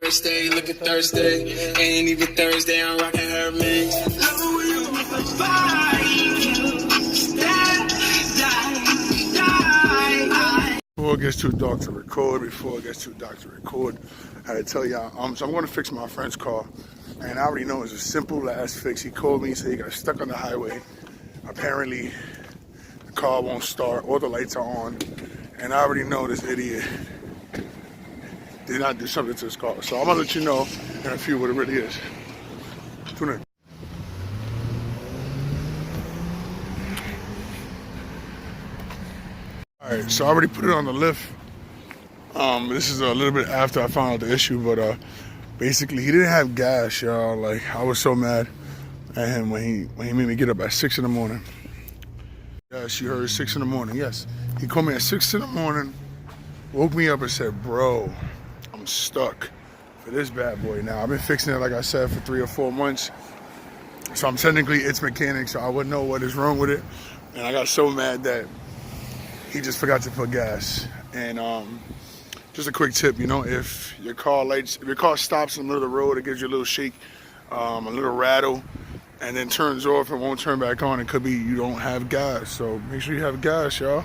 Thursday, look at Thursday. Ain't even Thursday, I'm rocking her mix. Before it gets too dark to record, I had to tell y'all, so I'm going to fix my friend's car. And I already know it's a simple ass fix. He called me, said he got stuck on the highway. Apparently, the car won't start, all the lights are on. And I already know this idiot did not do something to his car. So I'm gonna let you know in a few what it really is. Tune in. Alright, so I already put it on the lift. This is a little bit after I found out the issue, but basically he didn't have gas, y'all. Like, I was so mad at him when he made me get up at 6 in the morning. Yes, you heard 6 in the morning, yes. He called me at 6 in the morning, woke me up and said, bro, I'm stuck for this bad boy now. I've been fixing it, like I said, for 3 or 4 months. So I'm technically its mechanic, so I wouldn't know what is wrong with it. And I got so mad that he just forgot to put gas. And just a quick tip, you know, if your car stops in the middle of the road, it gives you a little shake, a little rattle, and then turns off and won't turn back on, it could be you don't have gas. So make sure you have gas, y'all.